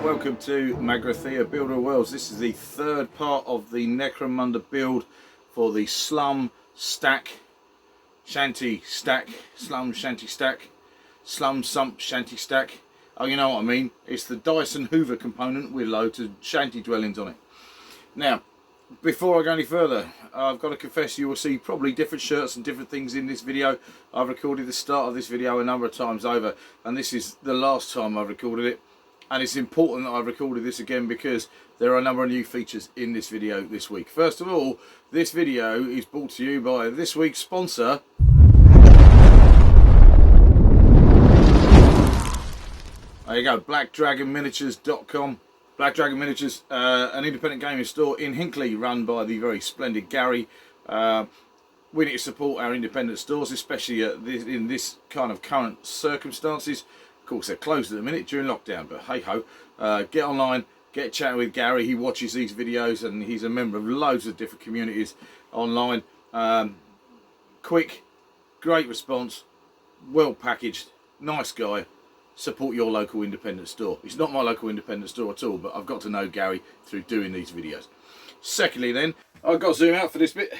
welcome to Magrathea Builder Worlds. This is the third part of the Necromunda build for the Slum Stack, Shanty Stack, Slum Shanty Stack, Slum Sump Shanty Stack. Oh, you know what I mean. It's the Dyson Hoover component with loads of shanty dwellings on it. Now, before I go any further, I've got to confess you will see probably different shirts and different things in this video. I've recorded the start of this video a number of times over, and this is the last time I've recorded it. And it's important that I've recorded this again because there are a number of new features in this video this week. First of all, this video is brought to you by this week's sponsor, there you go, blackdragonminiatures.com. Black Dragon Miniatures, an independent gaming store in Hinckley run by the very splendid Gary. We need to support our independent stores, especially in this kind of current circumstances. Of course, they're closed at the minute during lockdown, but hey ho, get online, get chatting with Gary. He watches these videos and he's a member of loads of different communities online. Quick, great response, well packaged, nice guy. Support your local independent store. It's not my local independent store at all, but I've got to know Gary through doing these videos. Secondly then, I've got to zoom out for this bit.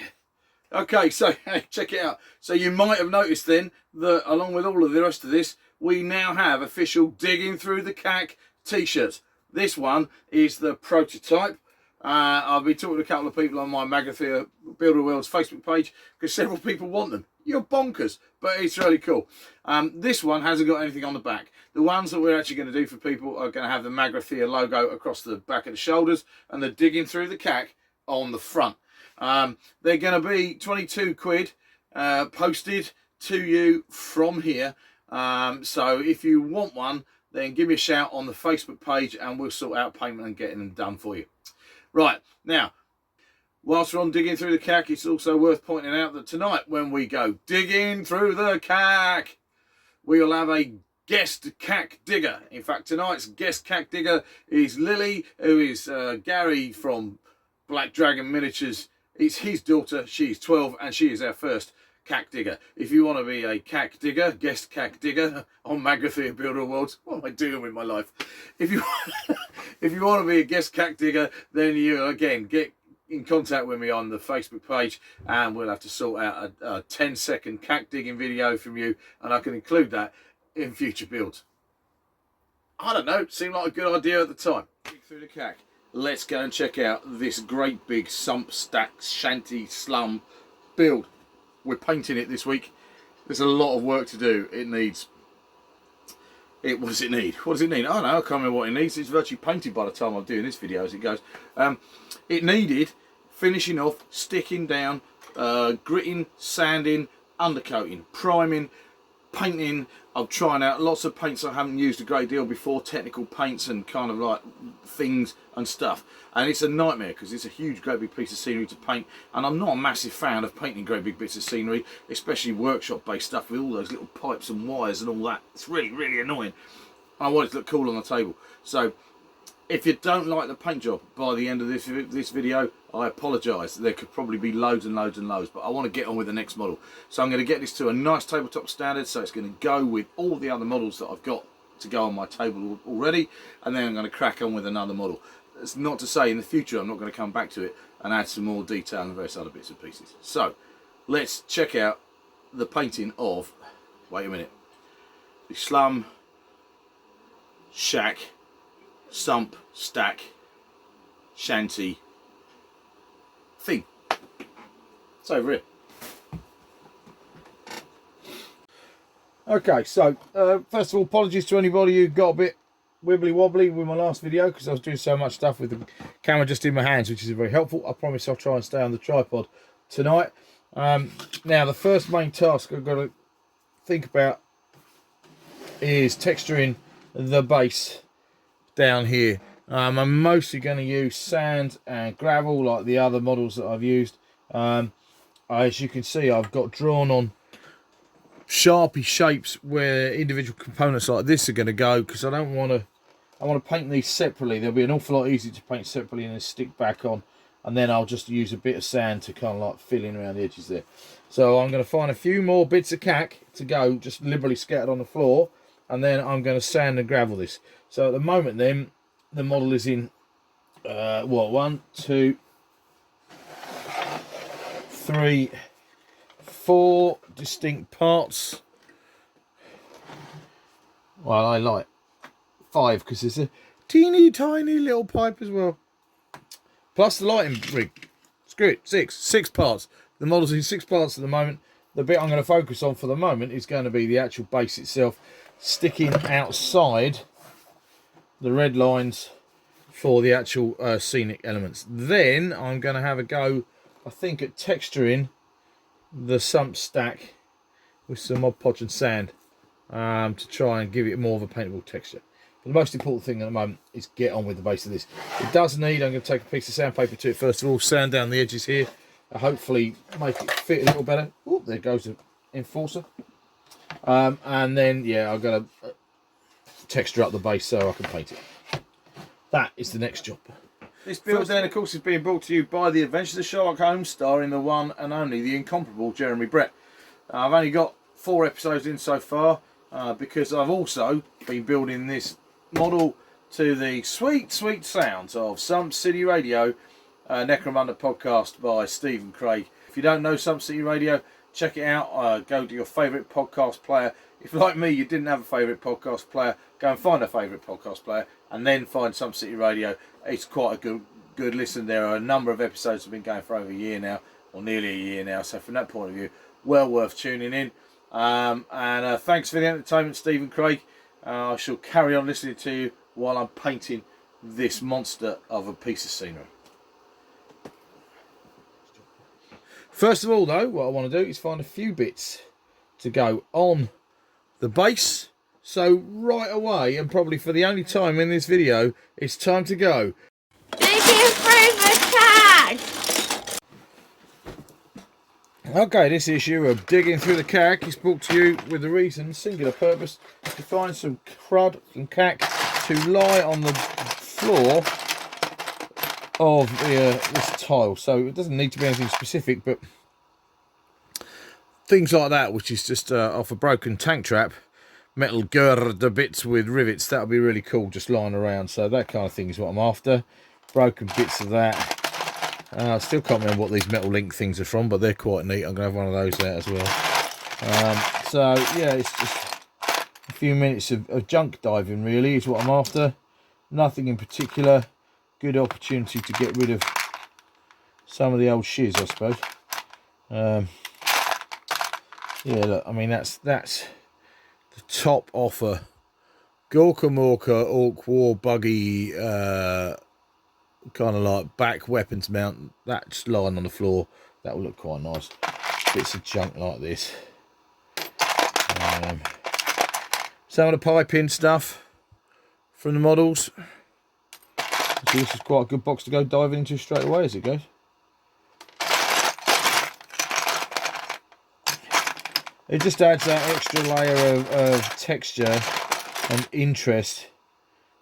Okay, so check it out. So you might have noticed then that along with all of the rest of this, we now have official Digging Through the CAC t-shirts. This one is the prototype. I've been talking to a couple of people on my Magrathea Builder Worlds Facebook page because several people want them. You're bonkers, but it's really cool. This one hasn't got anything on the back. The ones that we're actually going to do for people are going to have the Magrathea logo across the back of the shoulders and the Digging Through the CAC on the front. They're going to be 22 quid posted to you from here. So if you want one, then give me a shout on the Facebook page and we'll sort out payment and getting them done for you. Right, now, whilst we're on Digging Through the CAC, it's also worth pointing out that tonight when we go Digging Through the CAC, we'll have a guest CAC digger. In fact, tonight's guest CAC digger is Lily, who is Gary from Black Dragon Miniatures. It's his daughter, she's 12, and she is our first CAC digger. If you want to be a CAC digger, guest CAC digger on Magrathea Builder Worlds, what am I doing with my life? If you want to be a guest CAC digger, then you again get in contact with me on the Facebook page and we'll have to sort out a 10-second CAC digging video from you, and I can include that in future builds. I don't know, seemed like a good idea at the time. Dig through the CAC. Let's go and check out this great big Slum Stack Shanty Slum build. We're painting it this week. There's a lot of work to do. What does it need? What does it need? I don't know, I can't remember what it needs. It's virtually painted by the time I'm doing this video as it goes. It needed finishing off, sticking down, gritting, sanding, undercoating, priming, painting. I'm trying out lots of paints I haven't used a great deal before, technical paints and kind of like things and stuff. And it's a nightmare because it's a huge, great big piece of scenery to paint. And I'm not a massive fan of painting great big bits of scenery, especially workshop-based stuff with all those little pipes and wires and all that. It's really, really annoying. I want it to look cool on the table. So if you don't like the paint job by the end of this video, I apologise. There could probably be loads and loads and loads, but I want to get on with the next model. So I'm going to get this to a nice tabletop standard, so it's going to go with all the other models that I've got to go on my table already, and then I'm going to crack on with another model. It's not to say in the future I'm not going to come back to it and add some more detail and various other bits and pieces. So let's check out the painting of, wait a minute, the Slum Shack Sump Stack Shanty thing. It's over here. Okay, so first of all, apologies to anybody who got a bit wibbly wobbly with my last video because I was doing so much stuff with the camera just in my hands, which is very helpful. I promise I'll try and stay on the tripod tonight. Now, the first main task I've got to think about is texturing the base down here. I'm mostly going to use sand and gravel like the other models that I've used. As you can see, I've got drawn on Sharpie shapes where individual components like this are going to go, because I want to paint these separately. They'll be an awful lot easier to paint separately and then stick back on, and then I'll just use a bit of sand to kind of like fill in around the edges there. So I'm going to find a few more bits of CAC to go, just liberally scattered on the floor, and then I'm going to sand and gravel this. So at the moment then, the model is in, what, 1, 2, 3, 4 distinct parts. Well, I like 5 because there's a teeny tiny little pipe as well. Plus the lighting rig. Screw it, 6 parts. The model's in 6 parts at the moment. The bit I'm going to focus on for the moment is going to be the actual base itself, sticking outside the red lines for the actual scenic elements. Then I'm going to have a go, I think, at texturing the Slum Stack with some Mod Podge and sand to try and give it more of a paintable texture. But the most important thing at the moment is get on with the base of this. It does need, I'm going to take a piece of sandpaper to it first of all, sand down the edges here, hopefully make it fit a little better. Oh, there goes the enforcer. And then, yeah, I'm going to texture up the base so I can paint it. That is the next job. This build then, of course, is being brought to you by the Adventures of Sherlock Holmes, starring the one and only, the incomparable Jeremy Brett. I've only got 4 episodes in so far because I've also been building this model to the sweet, sweet sounds of Slum City Radio, Necromunda podcast by Stephen Craig. If you don't know Slum City Radio, check it out. Go to your favourite podcast player. If, like me, you didn't have a favourite podcast player, go and find a favourite podcast player and then find Slum City Radio. It's quite a good listen. There are a number of episodes that have been going for over a year now, or nearly a year now, so from that point of view, well worth tuning in. And thanks for the entertainment, Stephen Craig. I shall carry on listening to you while I'm painting this monster of a piece of scenery. First of all, though, what I want to do is find a few bits to go on the base. So right away, and probably for the only time in this video, it's time to go. Digging through the tag! Okay, this issue of Digging Through the Cack is brought to you with the reason, singular purpose, to find some crud and cack to lie on the floor of this tile. So it doesn't need to be anything specific, but things like that, which is just off a broken tank trap, metal girder bits with rivets, that would be really cool just lying around. So that kind of thing is what I'm after. Broken bits of that. I still can't remember what these metal link things are from, but they're quite neat. I'm going to have one of those out as well. So yeah, it's just a few minutes of junk diving really is what I'm after. Nothing in particular. Good opportunity to get rid of some of the old shiz, I suppose. Yeah, look, I mean that's the top offer. Gorka Morka Orc War Buggy kind of like back weapons mount. That's lying on the floor. That will look quite nice. Bits of junk like this. Some of the piping stuff from the models. So this is quite a good box to go diving into straight away as it goes. It just adds that extra layer of texture and interest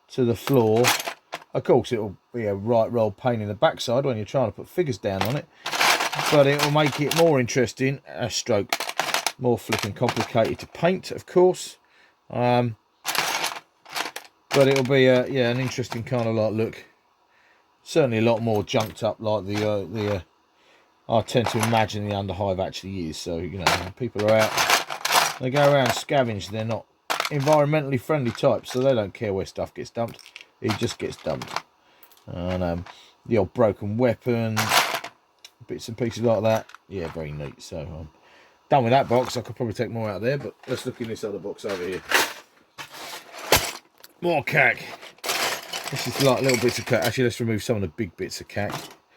to the floor. Of course, it'll be a right roll pain in the backside when you're trying to put figures down on it, but it will make it more interesting, a stroke, more flipping complicated to paint, of course. But it'll be an interesting kind of like look. Certainly a lot more junked up, like the I tend to imagine the underhive actually is. So you know, when people are out, they go around scavenge. They're not environmentally friendly types, so they don't care where stuff gets dumped. It just gets dumped. And the old broken weapon, bits and pieces like that. Yeah, very neat. So I'm done with that box. I could probably take more out of there, but let's look in this other box over here. More cack. This is like little bits of cack. Actually, let's remove some of the big bits of cack.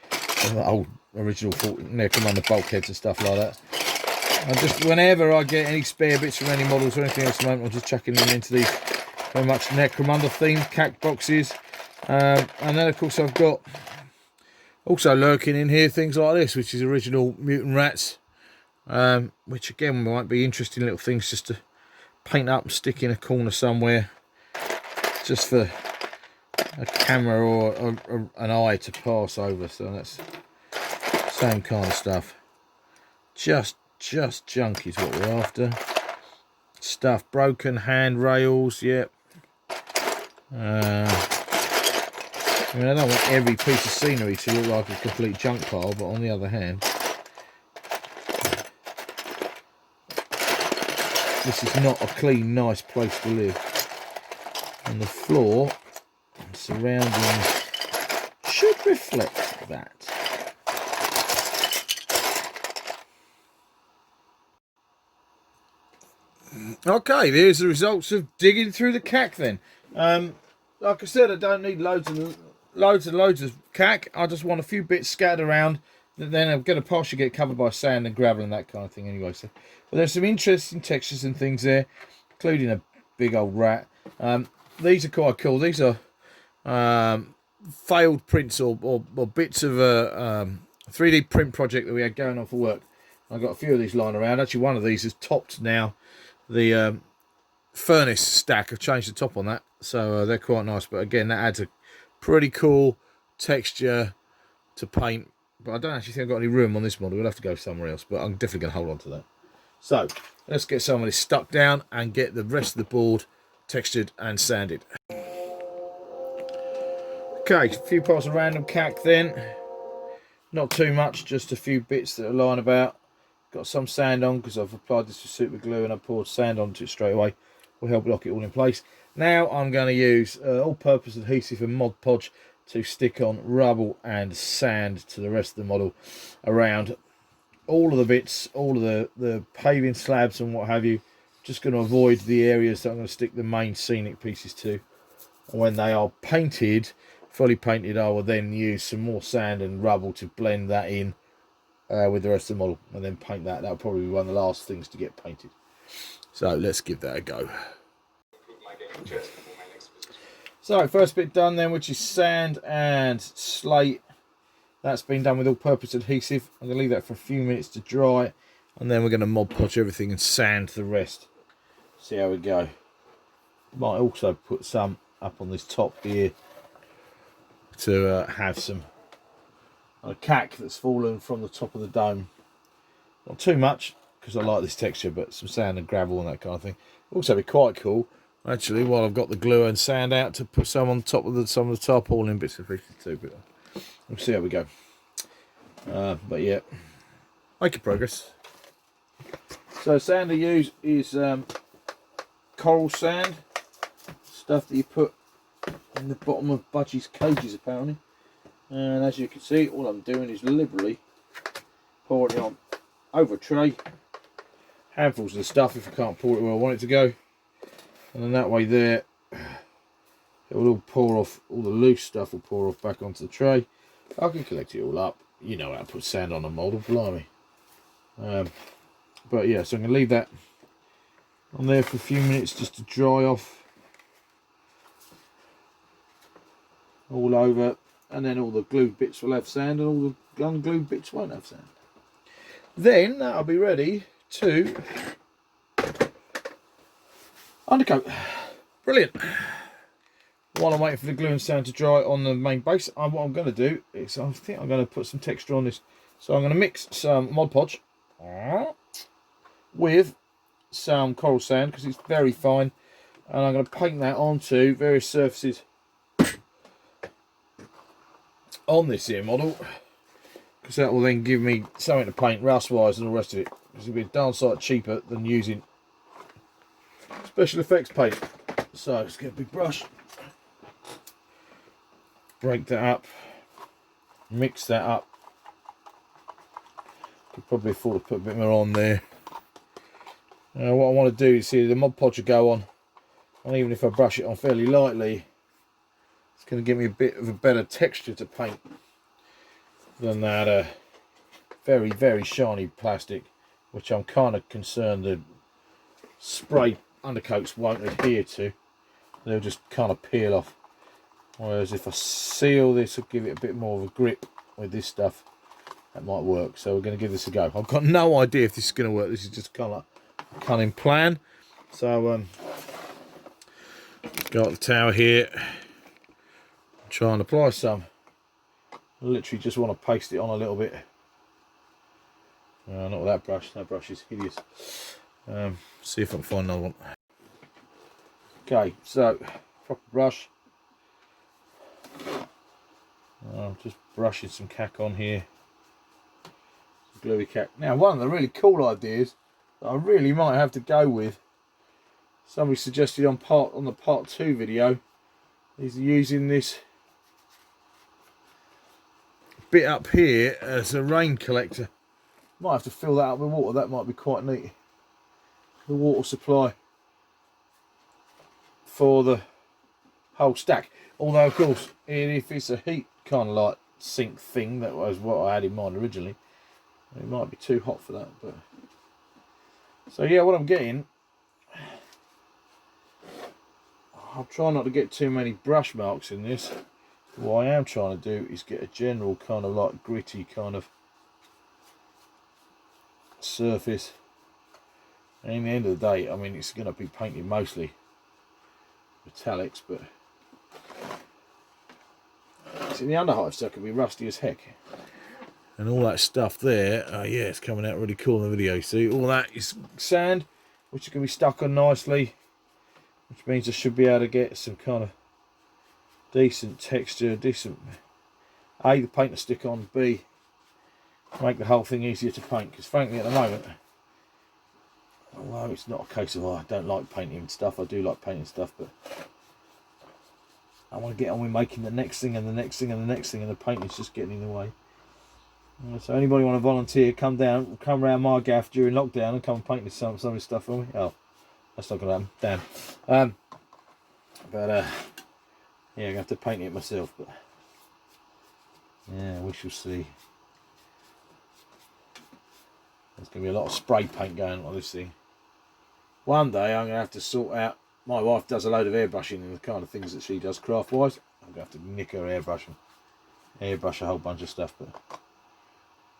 The old original Necromunda bulkheads and stuff like that. And just whenever I get any spare bits from any models or anything else at the moment, I'm just chucking them into these very much Necromunda themed cack boxes. And then of course I've got also lurking in here things like this, which is original mutant rats, which again might be interesting little things just to paint up and stick in a corner somewhere, just for a camera or an eye to pass over. So that's same kind of stuff. Just junk is what we're after. Stuff broken, handrails, yep. I mean, I don't want every piece of scenery to look like a complete junk pile, but on the other hand, this is not a clean, nice place to live. And the floor and surroundings should reflect that. Okay, there's the results of digging through the cack then. Like I said, I don't need loads and loads of cack. I just want a few bits scattered around. Then I'm going to partially get covered by sand and gravel and that kind of thing anyway. So, but there's some interesting textures and things there, including a big old rat. These are quite cool. These are failed prints or bits of a 3D print project that we had going on for work. I've got a few of these lying around. Actually, one of these is topped now. The furnace stack, I've changed the top on that, so they're quite nice. But again, that adds a pretty cool texture to paint. But I don't actually think I've got any room on this model. We'll have to go somewhere else, but I'm definitely going to hold on to that. So let's get some of this stuck down and get the rest of the board textured and sanded. Okay, a few parts of random cack then. Not too much, just a few bits that are lying about. Got some sand on because I've applied this with super glue and I poured sand onto it straight away. Will help lock it all in place. Now I'm going to use all-purpose adhesive and Mod Podge to stick on rubble and sand to the rest of the model around all of the bits, all of the paving slabs and what have you. Just going to avoid the areas that I'm going to stick the main scenic pieces to. When they are painted, fully painted, I will then use some more sand and rubble to blend that in with the rest of the model and then paint that. That'll probably be one of the last things to get painted. So let's give that a go. So first bit done then, which is sand and slate. That's been done with all-purpose adhesive. I'm going to leave that for a few minutes to dry and then we're going to Mod Podge everything and sand the rest. See how we go. Might also put some up on this top here to have some cack that's fallen from the top of the dome. Not too much because I like this texture, but some sand and gravel and that kind of thing. Also be quite cool actually while I've got the glue and sand out to put some on top of some of the tarpaulin bits and pieces too. But we'll see how we go. But yeah, making progress. So sand I use is coral sand, stuff that you put in the bottom of Budgie's cages apparently. And as you can see, all I'm doing is liberally pouring it on over a tray. Handfuls of the stuff if I can't pour it where I want it to go. And then that way there, it will all pour off, all the loose stuff will pour off back onto the tray. I can collect it all up. You know how to put sand on a model, blimey. But yeah, so I'm going to leave that on there for a few minutes just to dry off all over. And then all the glued bits will have sand and all the unglued bits won't have sand. Then that'll be ready to undercoat. Brilliant. While I'm waiting for the glue and sand to dry on the main base, what I'm going to do is I think I'm going to put some texture on this. So I'm going to mix some Mod Podge with some coral sand because it's very fine. And I'm going to paint that onto various surfaces on this here model, because that will then give me something to paint rust wise and all the rest of it. It's going to be a darn sight cheaper than using special effects paint. So let's get a big brush, break that up, mix that up. Could probably afford to put a bit more on there. What I want to do is see the Mod Podge will go on, and even if I brush it on fairly lightly, it's going to give me a bit of a better texture to paint than that very, very shiny plastic, which I'm kind of concerned the spray undercoats won't adhere to. They'll just kind of peel off. Whereas if I seal this, I'll give it a bit more of a grip with this stuff. That might work. So we're going to give this a go. I've got no idea if this is going to work. This is just kind of like a cunning plan. So got the tower here. Try and apply some. I literally just want to paste it on a little bit. Not with that brush. That brush is hideous. See if I can find another one. Okay, so proper brush. I'm just brushing some cack on here. Some gluey cack. Now, one of the really cool ideas that I really might have to go with, somebody suggested on the part 2 video, is using this bit up here as a rain collector. Might have to fill that up with water. That might be quite neat. The water supply for the whole stack. Although, of course, if it's a heat kind of like sink thing, that was what I had in mind originally, it might be too hot for that. But so yeah, what I'm getting, I'll try not to get too many brush marks in this. What I am trying to do is get a general kind of like gritty kind of surface. And in the end of the day, I mean, it's going to be painted mostly metallics, but see, the underhive stuff can be rusty as heck. And all that stuff there, yeah, it's coming out really cool in the video. See, all that is sand, which can be stuck on nicely, which means I should be able to get some kind of decent texture, decent, A, the paint to stick on, B, make the whole thing easier to paint. Because frankly, at the moment, although it's not a case of I don't like painting stuff, I do like painting stuff, but I want to get on with making the next thing and the next thing and the next thing, and the painting's just getting in the way. So anybody want to volunteer, come round my gaff during lockdown and come and paint some of this stuff for me? Oh, that's not going to happen. Damn. But yeah, I'm going to have to paint it myself. But yeah, we shall see. There's going to be a lot of spray paint going on this thing. One day I'm going to have to sort out. My wife does a load of airbrushing and the kind of things that she does craft wise. I'm going to have to nick her airbrush and airbrush a whole bunch of stuff. But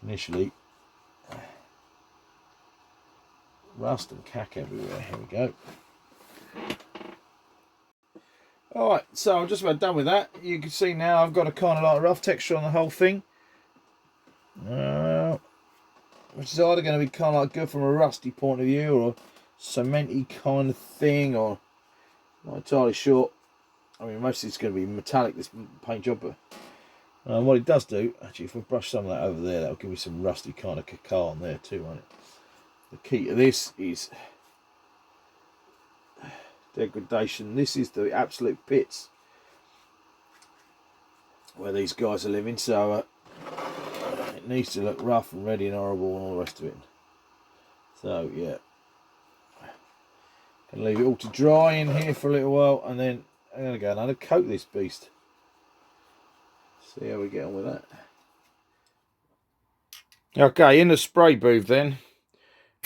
initially, rust and cack everywhere. Here we go. Alright, so I'm just about done with that. You can see now I've got a kind of like rough texture on the whole thing. Which is either going to be kind of like good from a rusty point of view or cementy kind of thing, or not entirely sure. I mean, mostly it's going to be metallic, this paint job, but what it does do, actually, if we brush some of that over there, that'll give me some rusty kind of cacao on there too, won't it? The key to this is degradation. This is the absolute pits where these guys are living, so it needs to look rough and ready and horrible and all the rest of it. So yeah, can leave it all to dry in here for a little while, and then I'm going to go and coat this beast. See how we get on with that. Okay, in the spray booth then,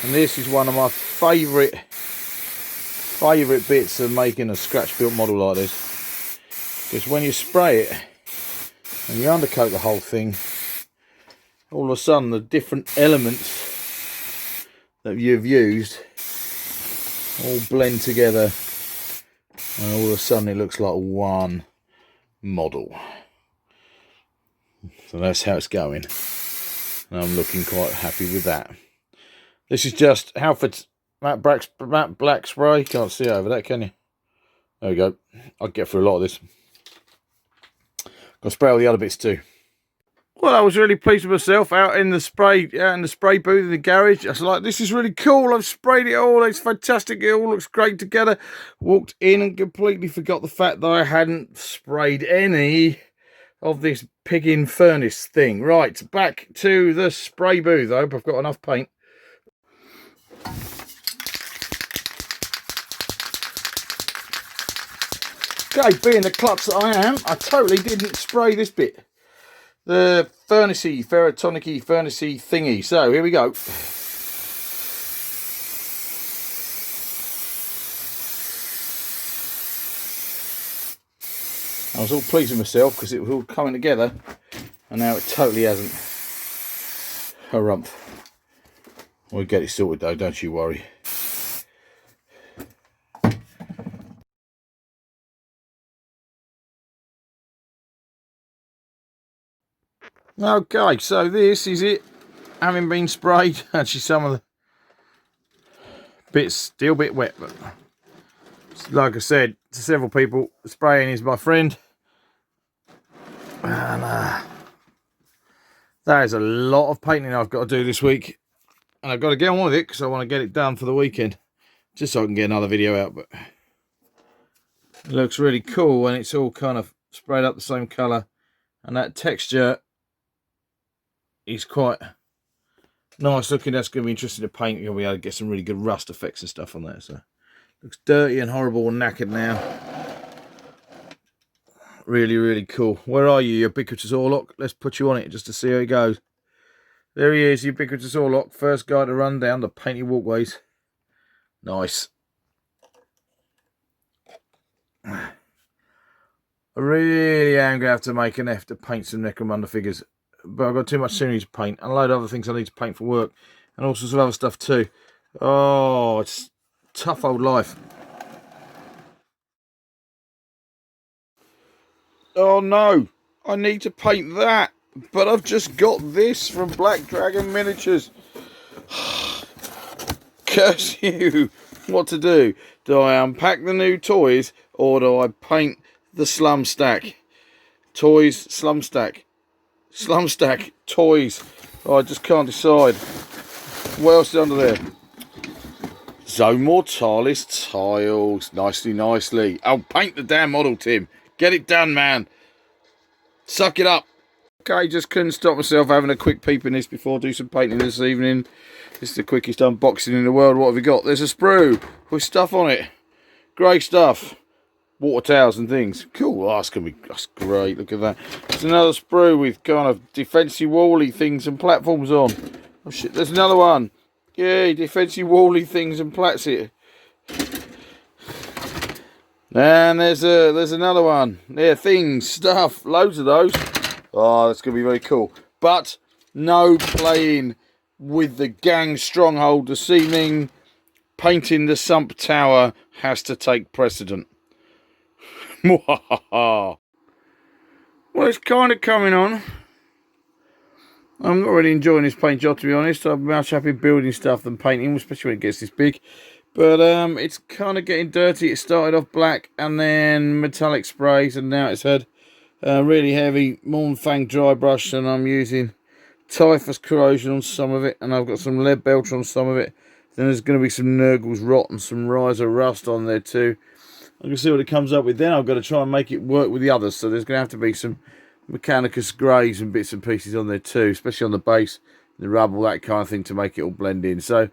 and this is one of my favourite bits of making a scratch built model like this, because when you spray it and you undercoat the whole thing, all of a sudden the different elements that you've used all blend together, and all of a sudden it looks like one model. So that's how it's going, and I'm looking quite happy with that. This is just Halford's matte black spray. Can't see over that, can you? There we go. I'll get through a lot of this. Gonna spray all the other bits too. Well, I was really pleased with myself out in the spray booth in the garage. I was like, this is really cool. I've sprayed it all. It's fantastic. It all looks great together. Walked in and completely forgot the fact that I hadn't sprayed any of this piggin furnace thing. Right, back to the spray booth. I hope I've got enough paint. Okay, being the klutz that I am, I totally didn't spray this bit. The furnacey, ferrotonicy furnacey thingy. So here we go. I was all pleased with myself because it was all coming together, and now it totally hasn't. Harumph. We'll get it sorted though, don't you worry. Okay, so this is it, having been sprayed. Actually, some of the bits still a bit wet, but like I said to several people, spraying is my friend. And that is a lot of painting I've got to do this week. And I've got to get on with it because I want to get it done for the weekend. Just so I can get another video out. But it looks really cool when it's all kind of sprayed up the same colour. And that texture is quite nice looking. That's going to be interesting to paint. You'll be able to get some really good rust effects and stuff on there. So looks dirty and horrible and knackered now. Really, really cool. Where are you, Ubiquitous Orlock? Let's put you on it just to see how it goes. There he is, Ubiquitous Orlock. First guy to run down the painted walkways. Nice. I really am going to have to make an effort to paint some Necromunda figures. But I've got too much scenery to paint. And a load of other things I need to paint for work. And all sorts of other stuff too. Oh, it's tough old life. Oh no, I need to paint that. But I've just got this from Black Dragon Miniatures. Curse you. What to do? Do I unpack the new toys or do I paint the Slum Stack? Toys, Slum Stack. Slum Stack, toys. Oh, I just can't decide. What else is under there? Zone Mortalis tiles. Nicely. Oh, paint the damn model, Tim. Get it done, man. Suck it up. Okay, just couldn't stop myself having a quick peep in this before I do some painting this evening. This is the quickest unboxing in the world. What have we got? There's a sprue with stuff on it. Great stuff. Water towels and things. Cool. Oh, that's great. Look at that. There's another sprue with kind of defensive wally things and platforms on. Oh shit, there's another one. Yay, defensive wally things and plats here. And there's another one. There, things, stuff, loads of those. Oh, that's going to be very cool. But no playing with the gang stronghold this evening. Painting the sump tower has to take precedent. Well, it's kind of coming on. I'm not really enjoying this paint job, to be honest. I'm much happy building stuff than painting, especially when it gets this big. But it's kind of getting dirty. It started off black and then metallic sprays, and now it's had really heavy Mornfang dry brush, and I'm using Typhus corrosion on some of it, and I've got some lead belcher on some of it. Then there's going to be some Nurgle's rot and some Riser rust on there too. I can see what it comes up with. Then I've got to try and make it work with the others, so there's going to have to be some Mechanicus greys and bits and pieces on there too, especially on the base, the rubble, that kind of thing, to make it all blend in. So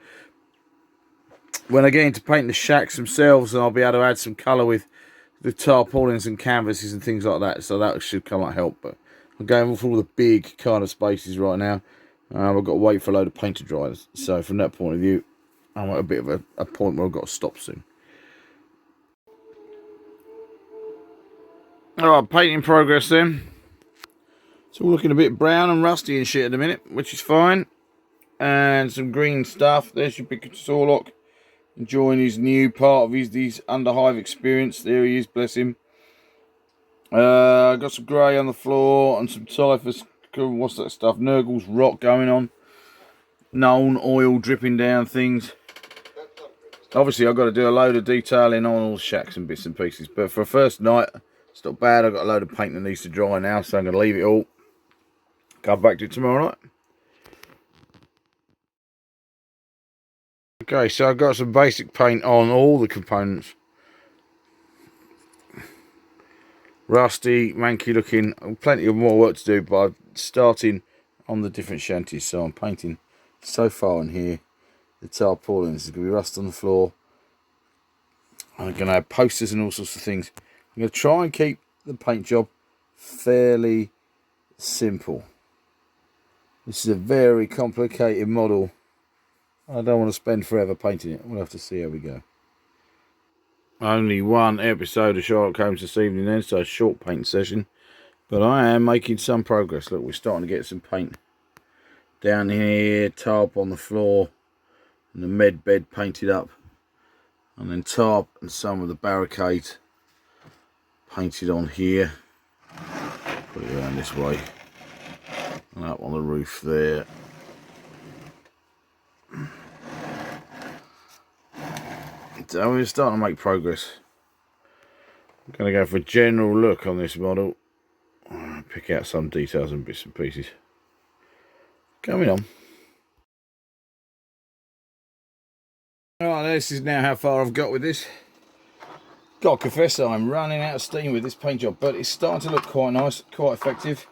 when I get into painting the shacks themselves, and I'll be able to add some colour with the tarpaulins and canvases and things like that, so that should come out help. But I'm going for all the big kind of spaces right now. I've got to wait for a load of paint to dry, so from that point of view I'm at a bit of a point where I've got to stop soon. Alright, painting progress then. It's all looking a bit brown and rusty and shit at the minute, which is fine. And some green stuff. There's your Ubiquitous Orlock, enjoying his new part of his Underhive experience. There he is, bless him. Got some grey on the floor and some Typhus, what's that stuff? Nurgle's rot going on. Known oil dripping down things. Obviously I've got to do a load of detailing on all the shacks and bits and pieces. But for a first night, it's not bad. I've got a load of paint that needs to dry now, so I'm going to leave it all. Come back to it tomorrow night. Okay, so I've got some basic paint on all the components. Rusty, manky looking, plenty of more work to do, but I'm starting on the different shanties. So I'm painting so far in here. The tarpaulins, there's going to be rust on the floor. I'm going to have posters and all sorts of things. I'm going to try and keep the paint job fairly simple. This is a very complicated model. I don't want to spend forever painting it. We'll have to see how we go. Only one episode of Sherlock Holmes this evening then, so a short paint session. But I am making some progress. Look, we're starting to get some paint down here, tarp on the floor, and the med bed painted up. And then tarp and some of the barricades painted on here. Put it around this way. And up on the roof there. So we're starting to make progress. I'm going to go for a general look on this model. pick out some details and bits and pieces. Coming on. Alright, this is now how far I've got with this. Got to confess I'm running out of steam with this paint job, but it's starting to look quite nice, quite effective.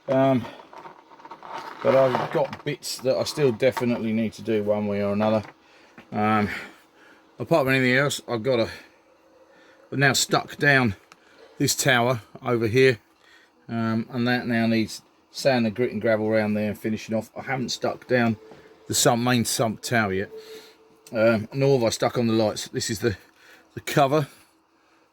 But I've got bits that I still definitely need to do one way or another. Apart from anything else, I've now stuck down this tower over here, and that now needs sand and grit and gravel around there and finishing off. I haven't stuck down the main sump tower yet, nor have I stuck on the lights. This is the cover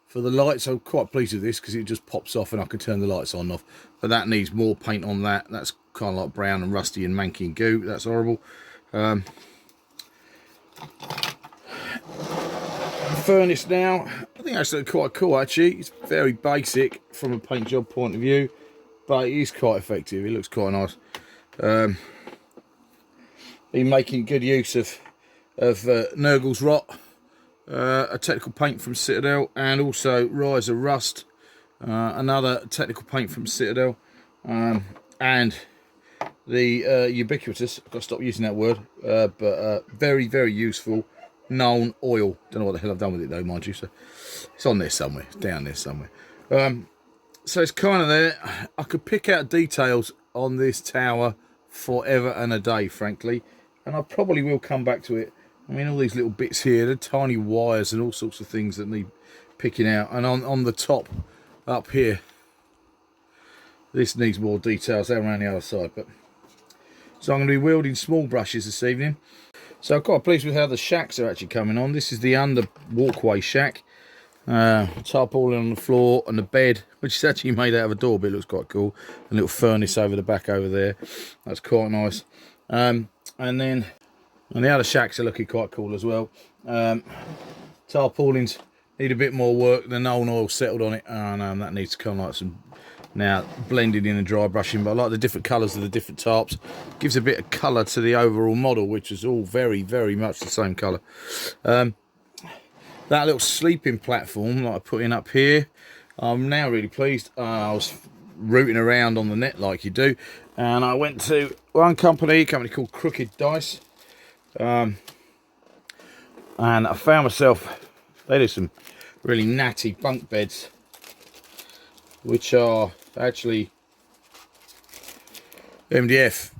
for the lights. I'm quite pleased with this because it just pops off and I can turn the lights on and off, but that needs more paint on that. That's kind of like brown and rusty and manky and goo. That's horrible. Furnace now, I think that's quite cool actually. It's very basic from a paint job point of view, but it is quite effective. It looks quite nice. Been making good use of Nurgle's Rot, a technical paint from Citadel, and also Riser Rust, another technical paint from Citadel, and the ubiquitous, I've got to stop using that word, but very, very useful Known Oil. Don't know what the hell I've done with it though, mind you, so it's on there somewhere, down there somewhere. So it's kind of there. I could pick out details on this tower forever and a day, frankly, and I probably will come back to it. I mean, all these little bits here, the tiny wires and all sorts of things that need picking out, and on the top up here, this needs more details down around the other side. But so I'm going to be wielding small brushes this evening. So I'm quite pleased with how the shacks are actually coming on. This is the under walkway shack. Tarpaulin on the floor and the bed, which is actually made out of a door, but it looks quite cool. A little furnace over the back over there. That's quite nice. And then the other shacks are looking quite cool as well. Tarpaulins need a bit more work. The Known Oil settled on it, and that needs kind of like some now blended in and dry brushing. But I like the different colours of the different tarps. Gives a bit of colour to the overall model, which is all very, very much the same colour. That little sleeping platform that I put in up here, I'm now really pleased. I was rooting around on the net like you do, and I went to one company, a company called Crooked Dice, and I found myself, they do some really natty bunk beds, which are actually MDF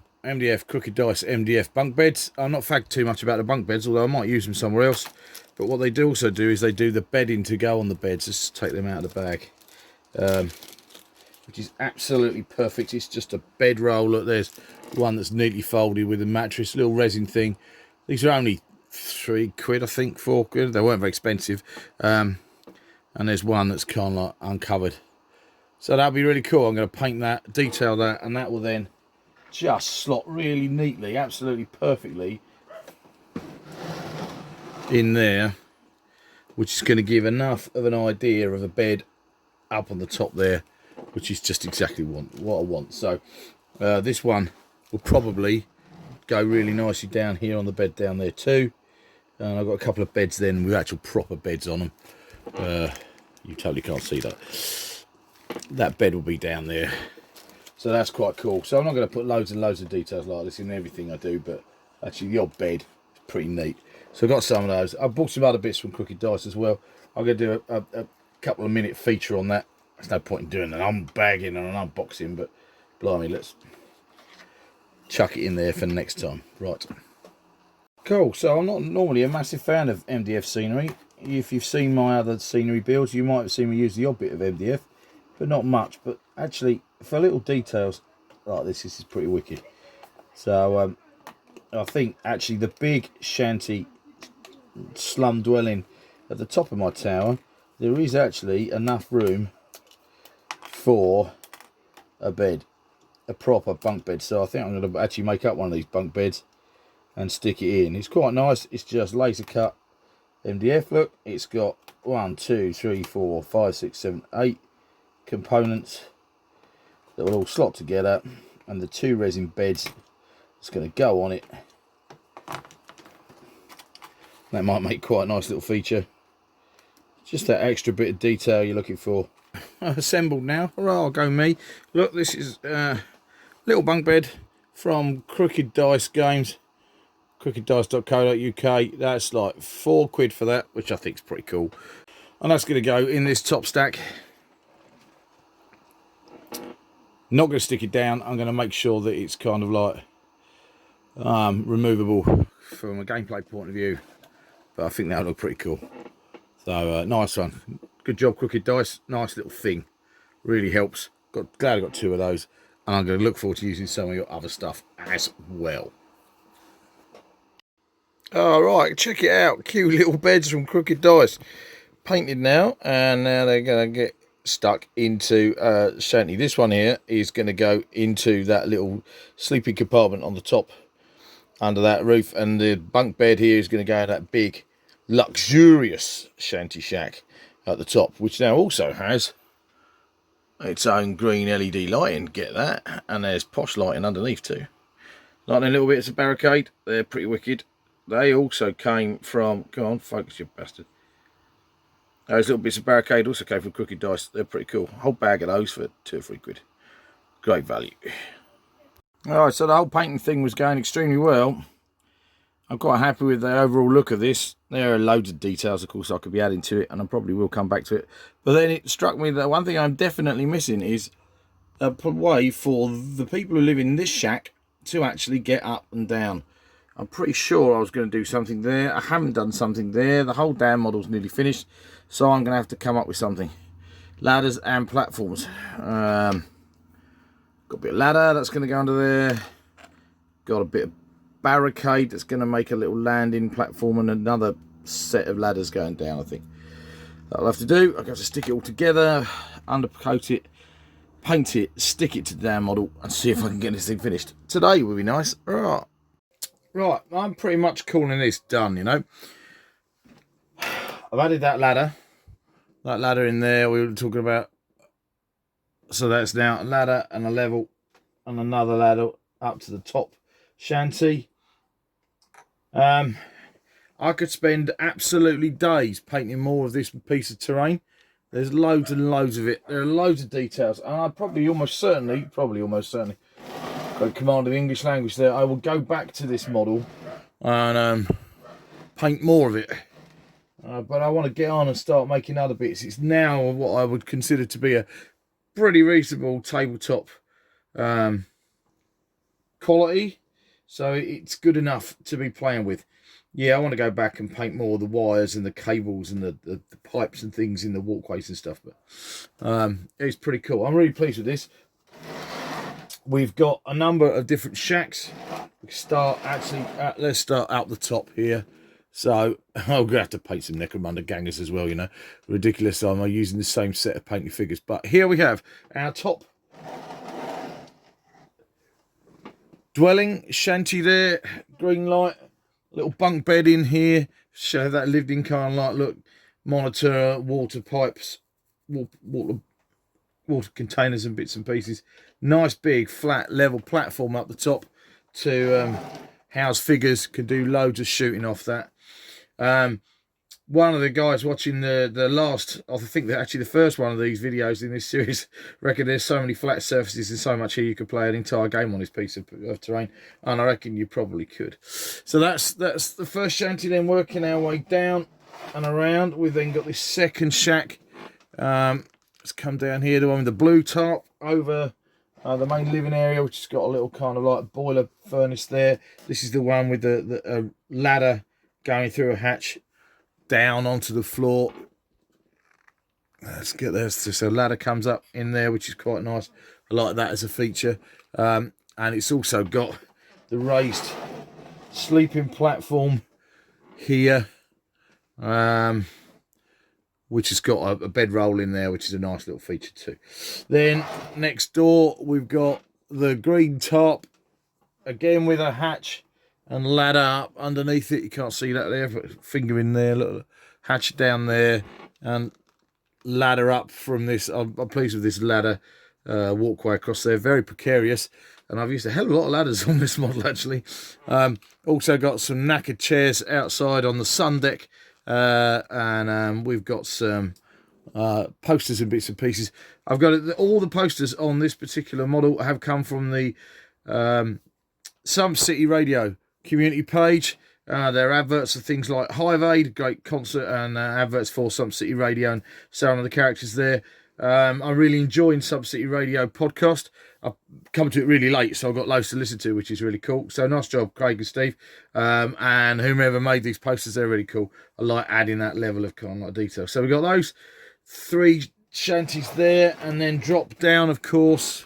Crooked Dice MDF bunk beds. I'm not fagged too much about the bunk beds, although I might use them somewhere else. But what they do also do is they do the bedding to go on the beds. Just take them out of the bag, which is absolutely perfect. It's just a bed roll. Look, there's one that's neatly folded with a mattress, little resin thing. These are only £3, I think, £4. They weren't very expensive. And there's one that's kind of like uncovered. So that'll be really cool. I'm going to paint that, detail that, and that will then just slot really neatly, absolutely perfectly in there, which is going to give enough of an idea of a bed up on the top there, which is just exactly what I want. So this one will probably go really nicely down here on the bed down there too. And I've got a couple of beds then with actual proper beds on them. You totally can't see that. That bed will be down there. So that's quite cool. So I'm not going to put loads and loads of details like this in everything I do, but actually the odd bed is pretty neat. So I've got some of those. I've bought some other bits from Crooked Dice as well. I'm going to do a couple of minute feature on that. There's no point in doing an unbagging and an unboxing, but blimey, let's chuck it in there for next time. Right. Cool. So I'm not normally a massive fan of MDF scenery. If you've seen my other scenery builds, you might have seen me use the odd bit of MDF, but not much. But actually, for little details like this is pretty wicked. So I think actually the big shanty slum dwelling at the top of my tower, there is actually enough room for a bed, a proper bunk bed. So I think I'm going to actually make up one of these bunk beds and stick it in. It's quite nice. It's just laser cut MDF. Look, it's got 1, 2, 3, 4, 5, 6, 7, 8 components that will all slot together, and the 2 resin beds that's going to go on it. That might make quite a nice little feature. Just that extra bit of detail you're looking for. assembled now. Hurrah, go me. Look, this is little bunk bed from Crooked Dice Games, crookeddice.co.uk. That's like £4 for that, which I think is pretty cool. And that's going to go in this top stack. Not going to stick it down. I'm going to make sure that it's kind of like removable from a gameplay point of view. But I think that'll look pretty cool. So nice one. Good job, Crooked Dice. Nice little thing. Really helps. Glad I got 2 of those. And I'm going to look forward to using some of your other stuff as well. All right, check it out. Cute little beds from Crooked Dice. Painted now, and now they're going to get stuck into shanty. This one here is going to go into that little sleeping compartment on the top under that roof, and the bunk bed here is going to go in that big luxurious shanty shack at the top, which now also has its own green LED lighting. Get that. And there's posh lighting underneath too. Lighting little bits of barricade. They're pretty wicked. They also came from, come on, focus, you bastard. Those little bits of barricade also came from Crooked Dice. They're pretty cool. A whole bag of those for £2 or £3. Great value. Alright, so the whole painting thing was going extremely well. I'm quite happy with the overall look of this. There are loads of details, of course, I could be adding to it, and I probably will come back to it. But then it struck me that one thing I'm definitely missing is a way for the people who live in this shack to actually get up and down. I'm pretty sure I was going to do something there. I haven't done something there. The whole damn model's nearly finished, so I'm going to have to come up with something. Ladders and platforms. Got a bit of ladder that's going to go under there. Got a bit of barricade that's going to make a little landing platform, and another set of ladders going down, I think. That'll have to do. I've got to stick it all together, undercoat it, paint it, stick it to the damn model, and see if I can get this thing finished. Today would be nice. Right, I'm pretty much calling this done, you know. I've added that ladder in there we were talking about. So that's now a ladder and a level and another ladder up to the top shanty. I could spend absolutely days painting more of this piece of terrain. There's loads and loads of it. There are loads of details, and I probably almost certainly got command of the English language there. I will go back to this model and paint more of it. But I want to get on and start making other bits. It's now what I would consider to be a pretty reasonable tabletop quality, so it's good enough to be playing with. Yeah, I want to go back and paint more of the wires and the cables and the pipes and things in the walkways and stuff, but it's pretty cool. I'm really pleased with this. We've got a number of different shacks. We can start let's start out the top here. So I'm going to have to paint some Necromunda gangers as well, you know. Ridiculous, I'm using the same set of painting figures. But here we have our top dwelling, shanty there, green light, little bunk bed in here, show that lived in kind of like look, monitor, water pipes, water containers and bits and pieces. Nice big flat level platform up the top to house figures, can do loads of shooting off that. One of the guys watching the last, I think that actually the first one of these videos in this series, reckon there's so many flat surfaces and so much here you could play an entire game on this piece of terrain, and I reckon you probably could. So that's the first shanty. Then working our way down and around, we've then got this second shack. Let's come down here, the one with the blue tarp over the main living area, which has got a little kind of like boiler furnace there. This is the one with the ladder going through a hatch down onto the floor. Let's get there. So a ladder comes up in there, which is quite nice. I like that as a feature. And it's also got the raised sleeping platform here, which has got a bedroll in there, which is a nice little feature too. Then next door we've got the green tarp, again with a hatch and ladder up underneath it. You can't see that there, but finger in there, little hatch down there, and ladder up from this. I'm pleased with this ladder walkway across there. Very precarious, and I've used a hell of a lot of ladders on this model actually. Also got some knackered chairs outside on the sun deck, and we've got some posters and bits and pieces. I've got all the posters on this particular model have come from the Slum City Radio community page. Their adverts are things like Hive Aid, great concert, and adverts for Slum City Radio and some of the characters there. I'm really enjoying Slum City Radio podcast. I've come to it really late, so I've got loads to listen to, which is really cool. So nice job, Craig and Steve, and whomever made these posters. They're really cool. I like adding that level of kind of detail. So we've got those 3 shanties there, and then drop down, of course,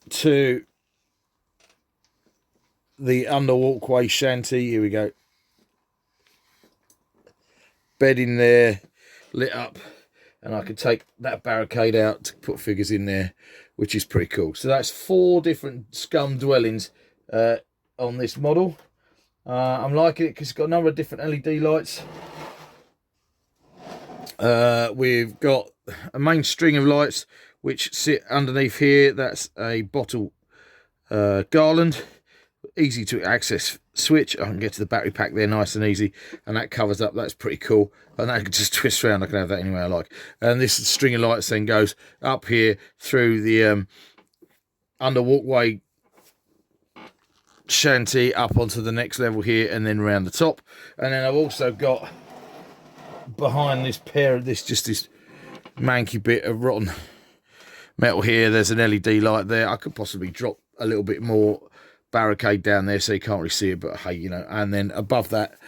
to the under walkway shanty. Here we go. Bed in there, lit up, and I can take that barricade out to put figures in there, which is pretty cool. So that's 4 different scum dwellings on this model. I'm liking it because it's got a number of different LED lights. We've got a main string of lights which sit underneath here. That's a bottle garland, easy to access switch. I can get to the battery pack there nice and easy, and that covers up. That's pretty cool, and I can just twist around. I can have that anywhere I like. And this string of lights then goes up here through the under walkway shanty up onto the next level here, and then round the top. And then I've also got behind this pair of this manky bit of rotten metal here, there's an LED light there. I could possibly drop a little bit more barricade down there so you can't really see it, but hey, you know. And then above that,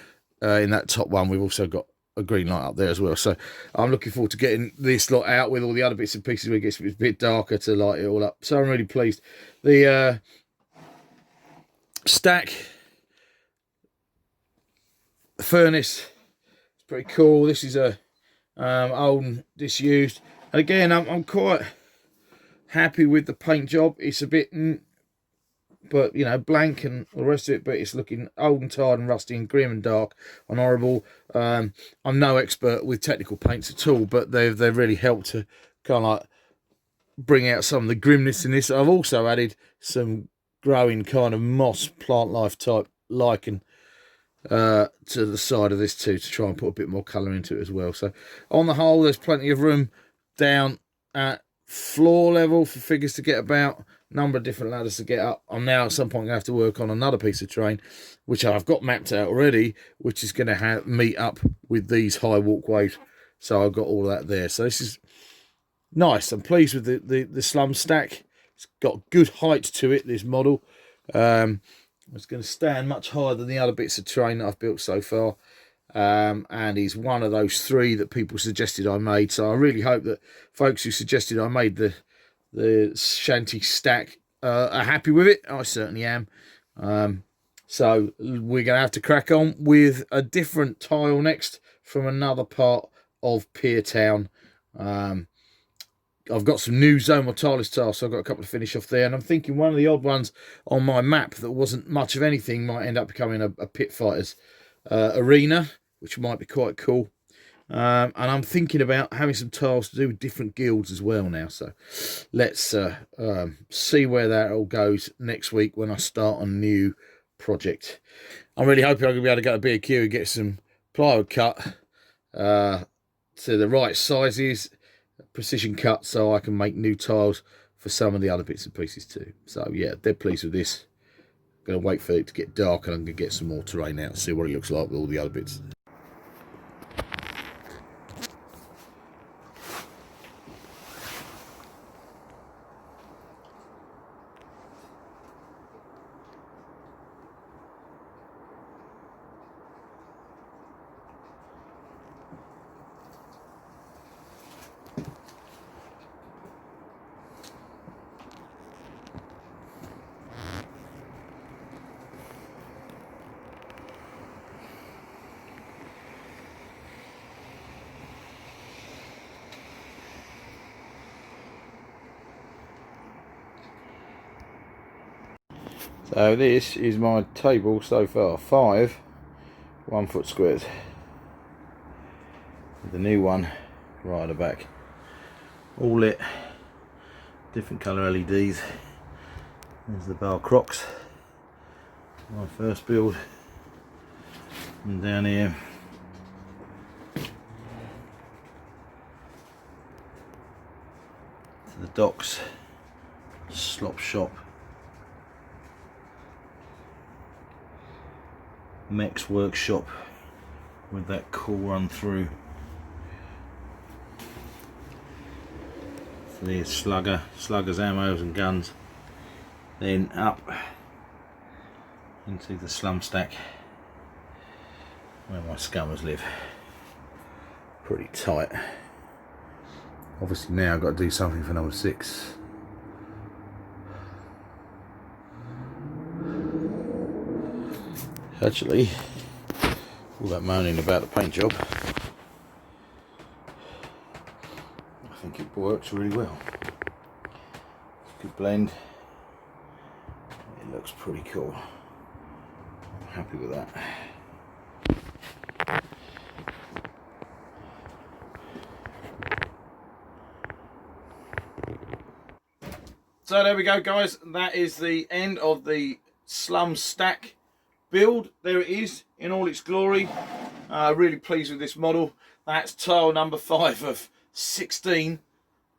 in that top one, we've also got a green light up there as well. So I'm looking forward to getting this lot out with all the other bits and pieces where it gets a bit darker to light it all up. So I'm really pleased. The stack furnace, it's pretty cool. This is a old disused, and again I'm quite happy with the paint job. It's a bit but you know, blank and the rest of it, but it's looking old and tired and rusty and grim and dark and horrible. I'm no expert with technical paints at all, but they've really helped to kind of like bring out some of the grimness in this. I've also added some growing kind of moss plant life type lichen to the side of this too, to try and put a bit more colour into it as well. So on the whole, there's plenty of room down at floor level for figures to get about, number of different ladders to get up. I'm now at some point going to have to work on another piece of terrain, which I've got mapped out already, which is going to meet up with these high walkways. So I've got all that there. So this is nice. I'm pleased with the Slum Stack. It's got good height to it, this model. It's going to stand much higher than the other bits of terrain that I've built so far. And he's one of those 3 that people suggested I made. So I really hope that folks who suggested I made the shanty stack are happy with it. I certainly am. So we're going to have to crack on with a different tile next from another part of Pier Town. I've got some new Zone Mortalis tiles, so I've got a couple to finish off there. And I'm thinking one of the odd ones on my map that wasn't much of anything might end up becoming a pit fighters arena, which might be quite cool. And I'm thinking about having some tiles to do with different guilds as well now. So let's see where that all goes next week when I start a new project. I'm really hoping I'm going to be able to go to B&Q and get some plywood cut to the right sizes, precision cut, so I can make new tiles for some of the other bits and pieces too. So yeah, dead pleased with this. Going to wait for it to get dark and I'm going to get some more terrain out and see what it looks like with all the other bits. So this is my table so far, 5 1 foot squares. The new one right at the back, all lit, different colour LEDs. There's the Bar Crocs, my first build, and down here docks, slop shop, mech's workshop with that cool run through. So there's sluggers, ammos and guns. Then up into the slum stack where my scummers live. Pretty tight. Obviously now I've got to do something for number 6. Actually, all that moaning about the paint job, I think it works really well. Good blend. It looks pretty cool. I'm happy with that. So there we go, guys. That is the end of the Slum Stack build. There it is in all its glory. Really pleased with this model. That's tile number 5 of 16.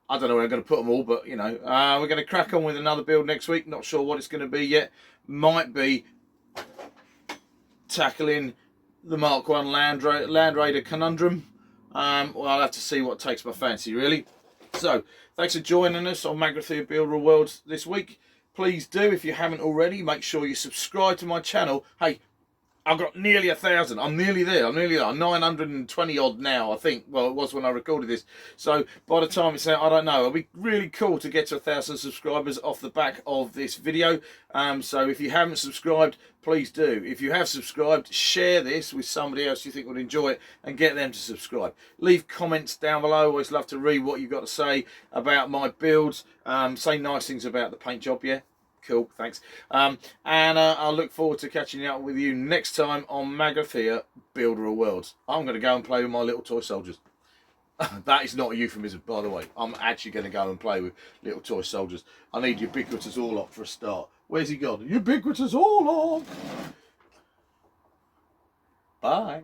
I don't know where I'm going to put them all, but you know, we're going to crack on with another build next week. Not sure what it's going to be yet. Might be tackling the Mark 1 Land Raider conundrum. Well, I'll have to see what takes my fancy, really. So, thanks for joining us on Magrathea Builder Worlds this week. Please do, if you haven't already, make sure you subscribe to my channel. Hey, I've got nearly 1,000. I'm nearly there. I'm 920 odd now, I think. Well, it was when I recorded this. So by the time it's out, I don't know. It'll be really cool to get to 1,000 subscribers off the back of this video. So if you haven't subscribed, please do. If you have subscribed, share this with somebody else you think would enjoy it and get them to subscribe. Leave comments down below. Always love to read what you've got to say about my builds. Say nice things about the paint job, yeah? Cool, thanks. And I'll look forward to catching up with you next time on Magrathea Builder of Worlds. I'm going to go and play with my little toy soldiers. That is not a euphemism, by the way. I'm actually going to go and play with little toy soldiers. I need Ubiquitous Orlock for a start. Where's he gone? Ubiquitous Orlock! Bye.